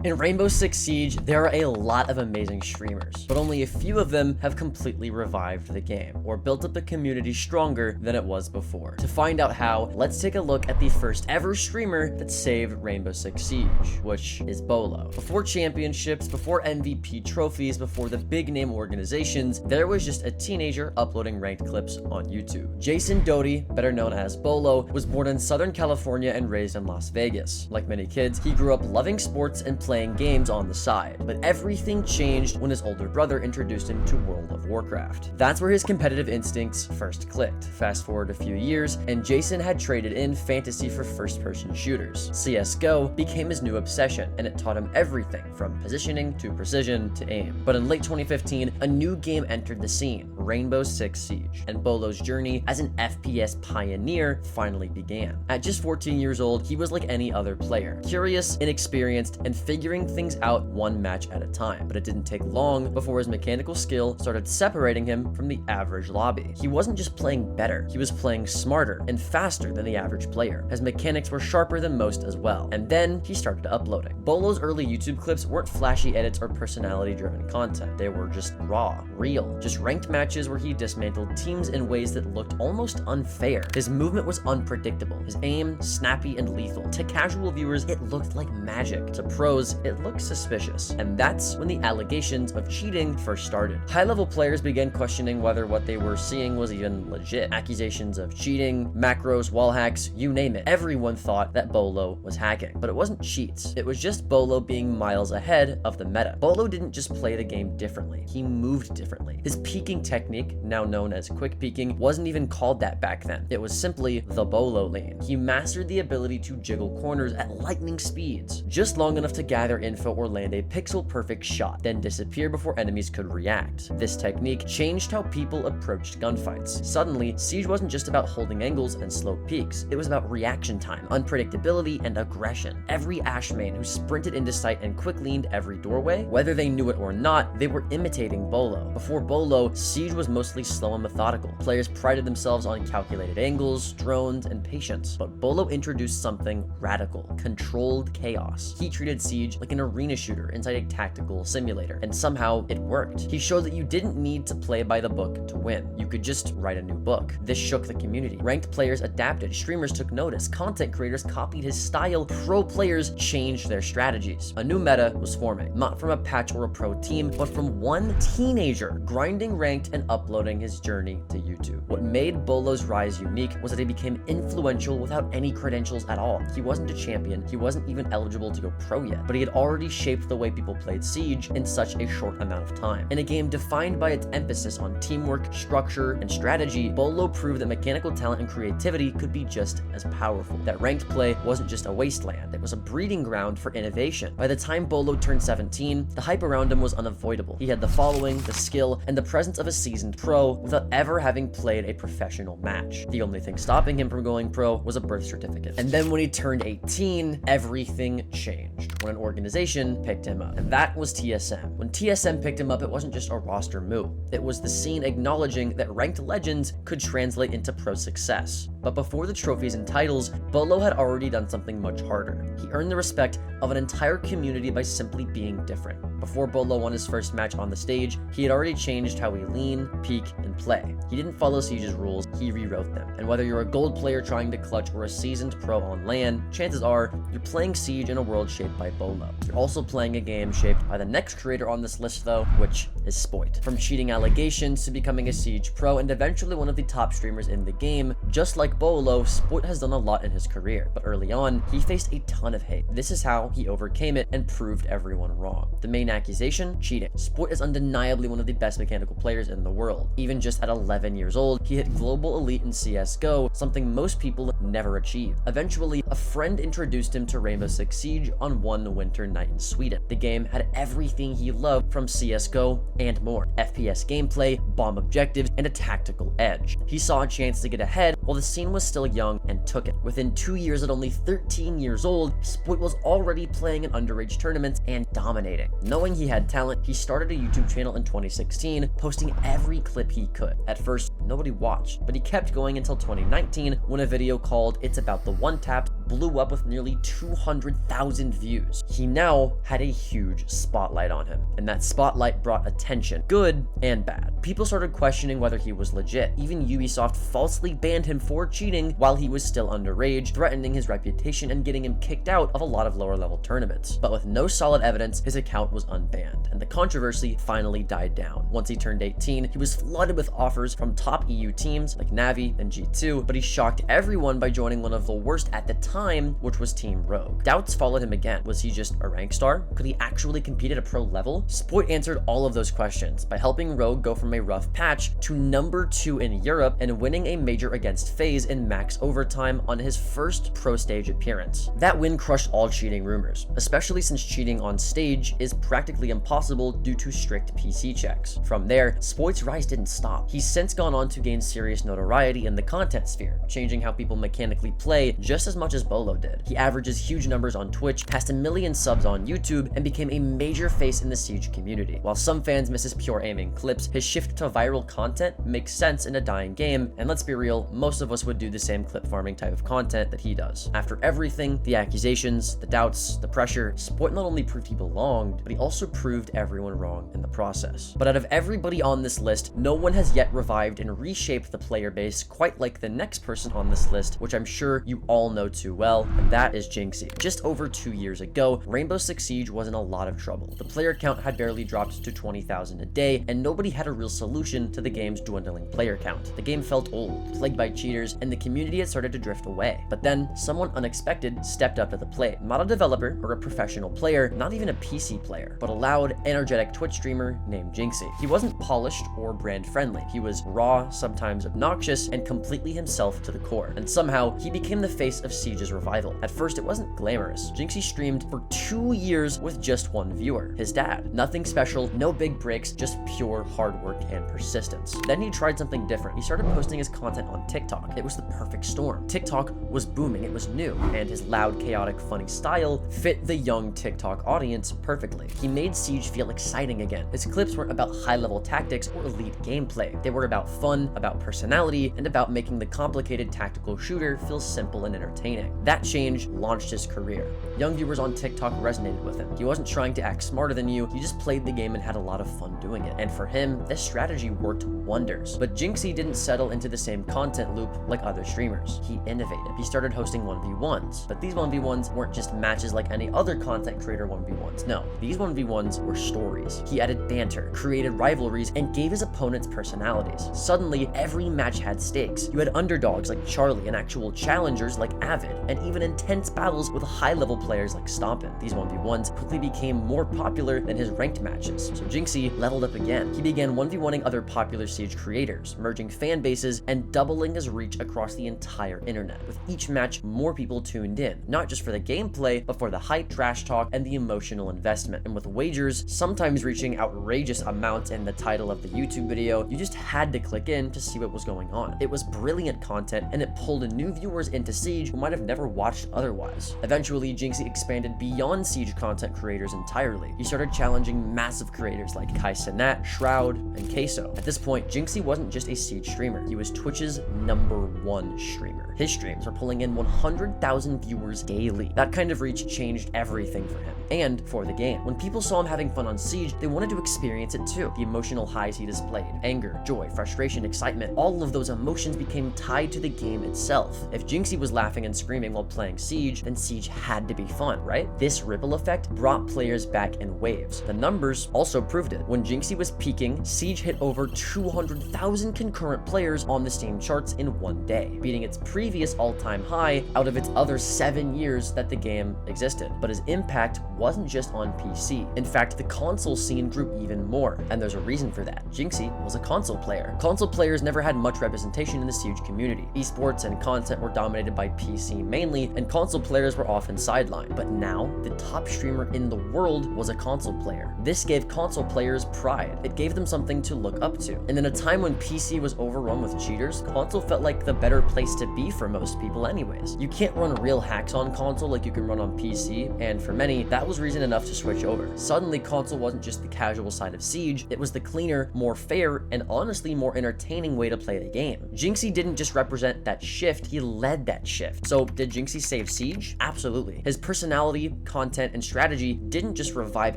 In Rainbow Six Siege, there are a lot of amazing streamers, but only a few of them have completely revived the game, or built up the community stronger than it was before. To find out how, let's take a look at the first ever streamer that saved Rainbow Six Siege, which is Bolo. Before championships, before MVP trophies, before the big name organizations, there was just a teenager uploading ranked clips on YouTube. Jason Doty, better known as Bolo, was born in Southern California and raised in Las Vegas. Like many kids, he grew up loving sports and playing games on the side, but everything changed when his older brother introduced him to World of Warcraft. That's where his competitive instincts first clicked. Fast forward a few years, and Jason had traded in fantasy for first-person shooters. CSGO became his new obsession, and it taught him everything from positioning to precision to aim. But in late 2015, a new game entered the scene, Rainbow Six Siege, and Bolo's journey as an FPS pioneer finally began. At just 14 years old, he was like any other player, curious, inexperienced, and figuring things out one match at a time. But it didn't take long before his mechanical skill started separating him from the average lobby. He wasn't just playing better, he was playing smarter and faster than the average player. His mechanics were sharper than most as well. And then he started uploading. Bolo's early YouTube clips weren't flashy edits or personality-driven content. They were just raw, real, just ranked matches where he dismantled teams in ways that looked almost unfair. His movement was unpredictable, his aim snappy and lethal. To casual viewers, it looked like magic. To pros, it looked suspicious. And that's when the allegations of cheating first started. High-level players began questioning whether what they were seeing was even legit. Accusations of cheating, macros, wall hacks, you name it. Everyone thought that Bolo was hacking. But it wasn't cheats. It was just Bolo being miles ahead of the meta. Bolo didn't just play the game differently. He moved differently. His peeking technique, now known as quick peeking, wasn't even called that back then. It was simply the Bolo lane. He mastered the ability to jiggle corners at lightning speeds, just long enough to gather info or land a pixel-perfect shot, then disappear before enemies could react. This technique changed how people approached gunfights. Suddenly, Siege wasn't just about holding angles and slow peaks. It was about reaction time, unpredictability, and aggression. Every Ashe main who sprinted into sight and quick leaned every doorway, whether they knew it or not, they were imitating Bolo. Before Bolo, Siege was mostly slow and methodical. Players prided themselves on calculated angles, drones, and patience. But Bolo introduced something radical: controlled chaos. He treated Siege like an arena shooter inside a tactical simulator, and somehow it worked. He showed that you didn't need to play by the book to win. You could just write a new book. This shook the community. Ranked players adapted, streamers took notice, content creators copied his style, pro players changed their strategies. A new meta was forming, not from a patch or a pro team, but from one teenager grinding ranked and uploading his journey to YouTube. What made Bolo's rise unique was that he became influential without any credentials at all. He wasn't a champion, he wasn't even eligible to go pro yet, but he had already shaped the way people played Siege in such a short amount of time. In a game defined by its emphasis on teamwork, structure, and strategy, Bolo proved that mechanical talent and creativity could be just as powerful. That ranked play wasn't just a wasteland, it was a breeding ground for innovation. By the time Bolo turned 17, the hype around him was unavoidable. He had the following, the skill, and the presence of a seasoned pro without ever having played a professional match. The only thing stopping him from going pro was a birth certificate. And then when he turned 18, everything changed when an organization picked him up. And that was TSM. When TSM picked him up, it wasn't just a roster move. It was the scene acknowledging that ranked legends could translate into pro success. But before the trophies and titles, Bolo had already done something much harder. He earned the respect of an entire community by simply being different. Before Bolo won his first match on the stage, he had already changed how we lean, peek, and play. He didn't follow Siege's rules, he rewrote them. And whether you're a gold player trying to clutch or a seasoned pro on LAN, chances are you're playing Siege in a world shaped by Bolo. You're also playing a game shaped by the next creator on this list though, which is Spoit. From cheating allegations to becoming a Siege pro and eventually one of the top streamers in the game, just like Bolo, Spoit has done a lot in his career, but early on, he faced a ton of hate. This is how he overcame it and proved everyone wrong. The main accusation? Cheating. Spoit is undeniably one of the best mechanical players in the world. Even just at 11 years old, he hit global elite in CSGO, something most people never achieved. Eventually, a friend introduced him to Rainbow Six Siege on one winter night in Sweden. The game had everything he loved from CSGO and more. FPS gameplay, bomb objectives, and a tactical edge. He saw a chance to get ahead while the scene was still young and took it. Within 2 years, at only 13 years old, Spoit was already playing in underage tournaments and dominating. Knowing he had talent, he started a YouTube channel in 2016, posting every clip he could. At first, nobody watched, but he kept going until 2019 when a video called "It's About the One Tap" blew up with nearly 200,000 views. He now had a huge spotlight on him, and that spotlight brought attention, good and bad. People started questioning whether he was legit. Even Ubisoft falsely banned him for cheating while he was still underage, threatening his reputation and getting him kicked out of a lot of lower level tournaments. But with no solid evidence, his account was unbanned, and the controversy finally died down. Once he turned 18, he was flooded with offers from top EU teams like Navi and G2, but he shocked everyone by joining one of the worst at the time, which was Team Rogue. Doubts followed him again. Was he just a rank star? Could he actually compete at a pro level? Spoit answered all of those questions by helping Rogue go from a rough patch to number 2 in Europe and winning a major against FaZe in max overtime on his first pro stage appearance. That win crushed all cheating rumors, especially since cheating on stage is practically impossible due to strict PC checks. From there, Spoit's rise didn't stop. He's since gone on to gain serious notoriety in the content sphere, changing how people mechanically play just as much as Bolo did. He averages huge numbers on Twitch, passed 1 million subs on YouTube, and became a major face in the Siege community. While some fans miss his pure aiming clips, his shift to viral content makes sense in a dying game, and let's be real, most of us would do the same clip farming type of content that he does. After everything, the accusations, the doubts, the pressure, Spoit not only proved he belonged, but he also proved everyone wrong in the process. But out of everybody on this list, no one has yet revived and reshaped the player base quite like the next person on this list, which I'm sure you all know too well, and that is Jinxy. Just over 2 years ago, Rainbow Six Siege was in a lot of trouble. The player count had barely dropped to 20,000 a day, and nobody had a real solution to the game's dwindling player count. The game felt old, plagued by cheaters, and the community had started to drift away. But then, someone unexpected stepped up to the plate. Not a developer or a professional player, not even a PC player, but a loud, energetic Twitch streamer named Jinxy. He wasn't polished or brand friendly. He was raw, sometimes obnoxious, and completely himself to the core. And somehow, he became the face of Siege's revival. At first, it wasn't glamorous. Jinxy streamed for 2 years with just one viewer, his dad. Nothing special, no big breaks, just pure hard work and persistence. Then he tried something different. He started posting his content on TikTok. It was the perfect storm. TikTok was booming, it was new, and his loud, chaotic, funny style fit the young TikTok audience perfectly. He made Siege feel exciting again. His clips weren't about high-level tactics or elite gameplay. They were about fun, about personality, and about making the complicated tactical shooter feel simple and entertaining. That change launched his career. Young viewers on TikTok resonated with him. He wasn't trying to act smarter than you, he just played the game and had a lot of fun doing it. And for him, this strategy worked wonders. But Jinxy didn't settle into the same content loop like other streamers. He innovated. He started hosting 1v1s, but these 1v1s weren't just matches like any other content creator 1v1s. No, these 1v1s were stories. He added banter, created rivalries, and gave his opponents personalities. Suddenly, every match had stakes. You had underdogs like Charlie and actual challengers like Avid, and even intense battles with high-level players like Stompin. These 1v1s quickly became more popular than his ranked matches, so Jinxy leveled up again. He began 1v1ing other popular Siege creators, merging fan bases and doubling his reach across the entire internet. With each match, more people tuned in, not just for the gameplay, but for the hype, trash talk, and the emotional investment. And with wagers sometimes reaching outrageous amounts in the title of the YouTube video, you just had to click in to see what was going on. It was brilliant content, and it pulled new viewers into Siege who might have never watched otherwise. Eventually, Jinxy expanded beyond Siege content creators entirely. He started challenging massive creators like Kai Cenat, Shroud, and Queso. At this point, Jinxy wasn't just a Siege streamer, he was Twitch's #1 streamer. His streams were pulling in 100,000 viewers daily. That kind of reach changed everything for him, and for the game. When people saw him having fun on Siege, they wanted to experience it too. The emotional highs he displayed, anger, joy, frustration, excitement, all of those emotions became tied to the game itself. If Jinxy was laughing and screaming while playing Siege, then Siege had to be fun, right? This ripple effect brought players back in waves. The numbers also proved it. When Jinxy was peaking, Siege hit over 200,000 concurrent players on the Steam charts in one day, beating its previous all-time high out of its other 7 years that the game existed. But his impact wasn't just on PC. In fact, the console scene grew even more, and there's a reason for that. Jinxy was a console player. Console players never had much representation in the Siege community. Esports and content were dominated by PC mainly, and console players were often sidelined. But now, the top streamer in the world was a console player. This gave console players pride. It gave them something to look up to. And in a time when PC was overrun with cheaters, console felt like the better place to be for most people anyways. You can't run real hacks on console like you can run on PC, and for many, that was reason enough to switch over. Suddenly, console wasn't just the casual side of Siege, it was the cleaner, more fair, and honestly more entertaining way to play the game. Jinxy didn't just represent that shift, he led that shift. So did did Jinxy save Siege? Absolutely. His personality, content, and strategy didn't just revive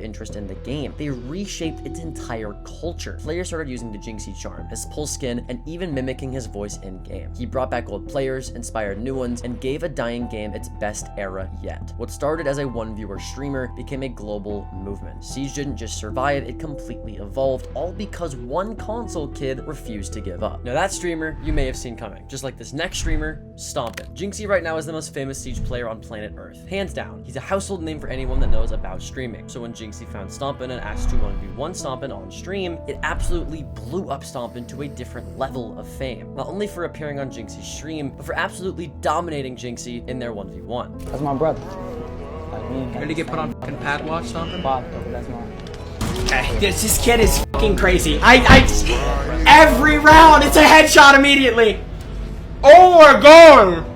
interest in the game, they reshaped its entire culture. Players started using the Jinxy charm, his pulse skin, and even mimicking his voice in-game. He brought back old players, inspired new ones, and gave a dying game its best era yet. What started as a one-viewer streamer became a global movement. Siege didn't just survive, it completely evolved, all because one console kid refused to give up. Now that streamer you may have seen coming, just like this next streamer, Stompin. Jinxy right now is the most famous Siege player on planet Earth. Hands down, he's a household name for anyone that knows about streaming. So when Jinxy found Stompin and asked to 1v1 Stompin on stream, it absolutely blew up Stompin to a different level of fame. Not only for appearing on Jinxy's stream, but for absolutely dominating Jinxy in their 1v1. That's my brother. Like me. Ready to get put on fucking pad watch something? That's mine. Okay, this kid is fucking crazy. Every round, it's a headshot immediately. Oh my god!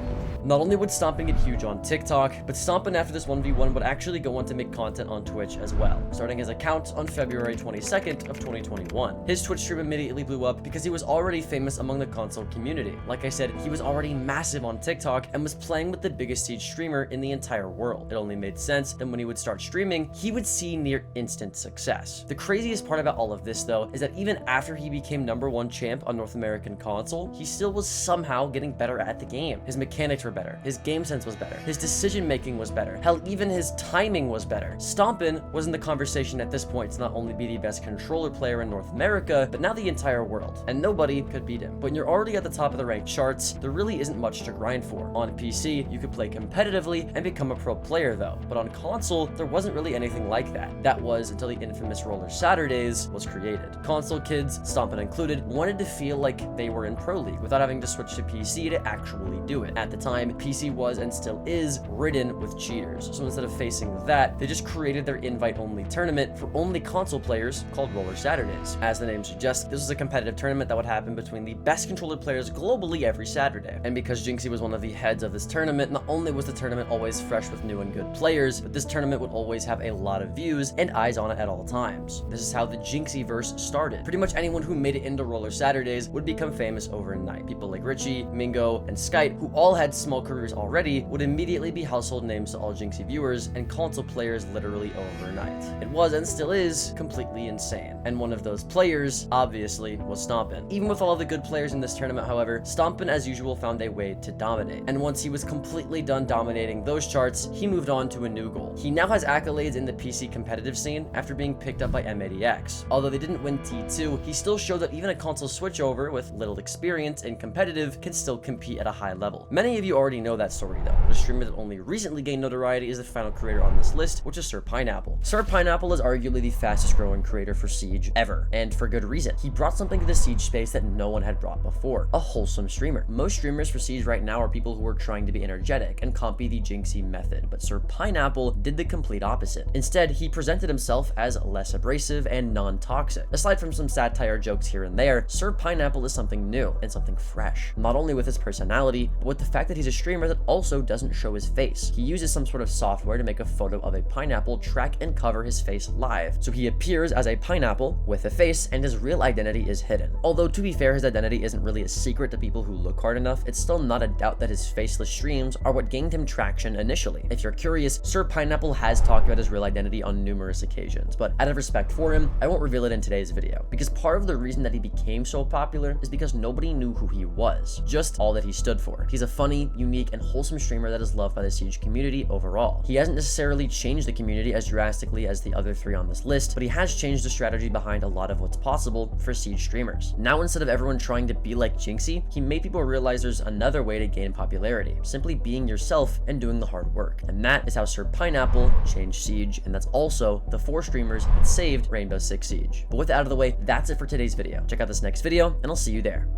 Not only would Stompin get huge on TikTok, but Stompin after this 1v1 would actually go on to make content on Twitch as well, starting his account on February 22nd of 2021. His Twitch stream immediately blew up because he was already famous among the console community. Like I said, he was already massive on TikTok and was playing with the biggest Siege streamer in the entire world. It only made sense that when he would start streaming, he would see near instant success. The craziest part about all of this though, is that even after he became #1 champ on North American console, he still was somehow getting better at the game. His mechanics were better, his game sense was better, his decision making was better, hell, even his timing was better. Stompin was in the conversation at this point to not only be the best controller player in North America, but now the entire world, and nobody could beat him. But when you're already at the top of the ranked charts, there really isn't much to grind for. On PC, you could play competitively and become a pro player though, but on console, there wasn't really anything like that. That was until the infamous Roller Saturdays was created. Console kids, Stompin included, wanted to feel like they were in Pro League without having to switch to PC to actually do it. At the time, PC was and still is ridden with cheaters. So instead of facing that, they just created their invite-only tournament for only console players called Roller Saturdays. As the name suggests, this was a competitive tournament that would happen between the best controller players globally every Saturday. And because Jinxy was one of the heads of this tournament, not only was the tournament always fresh with new and good players, but this tournament would always have a lot of views and eyes on it at all times. This is how the Jinxyverse started. Pretty much anyone who made it into Roller Saturdays would become famous overnight. People like Richie, Mingo, and Skite, who all had small careers already, would immediately be household names to all Jinxy viewers and console players literally overnight. It was and still is completely insane. And one of those players, obviously, was Stompin. Even with all of the good players in this tournament, however, Stompin as usual found a way to dominate. And once he was completely done dominating those charts, he moved on to a new goal. He now has accolades in the PC competitive scene after being picked up by M80X. Although they didn't win T2, he still showed that even a console switchover with little experience in competitive can still compete at a high level. Many of you already know that story though. The streamer that only recently gained notoriety is the final creator on this list, which is Sir Pineapple. Sir Pineapple is arguably the fastest growing creator for Siege ever, and for good reason. He brought something to the Siege space that no one had brought before, a wholesome streamer. Most streamers for Siege right now are people who are trying to be energetic and copy the Jinxy method, but Sir Pineapple did the complete opposite. Instead, he presented himself as less abrasive and non-toxic. Aside from some satire jokes here and there, Sir Pineapple is something new and something fresh. Not only with his personality, but with the fact that he's a streamer that also doesn't show his face. He uses some sort of software to make a photo of a pineapple, track and cover his face live. So he appears as a pineapple with a face and his real identity is hidden. Although to be fair, his identity isn't really a secret to people who look hard enough, it's still not a doubt that his faceless streams are what gained him traction initially. If you're curious, Sir Pineapple has talked about his real identity on numerous occasions, but out of respect for him, I won't reveal it in today's video, because part of the reason that he became so popular is because nobody knew who he was, just all that he stood for. He's a funny, unique, and wholesome streamer that is loved by the Siege community overall. He hasn't necessarily changed the community as drastically as the other three on this list, but he has changed the strategy behind a lot of what's possible for Siege streamers. Now, instead of everyone trying to be like Jinxy, he made people realize there's another way to gain popularity, simply being yourself and doing the hard work. And that is how Sir Pineapple changed Siege, and that's also the 4 streamers that saved Rainbow Six Siege. But with that out of the way, that's it for today's video. Check out this next video, and I'll see you there.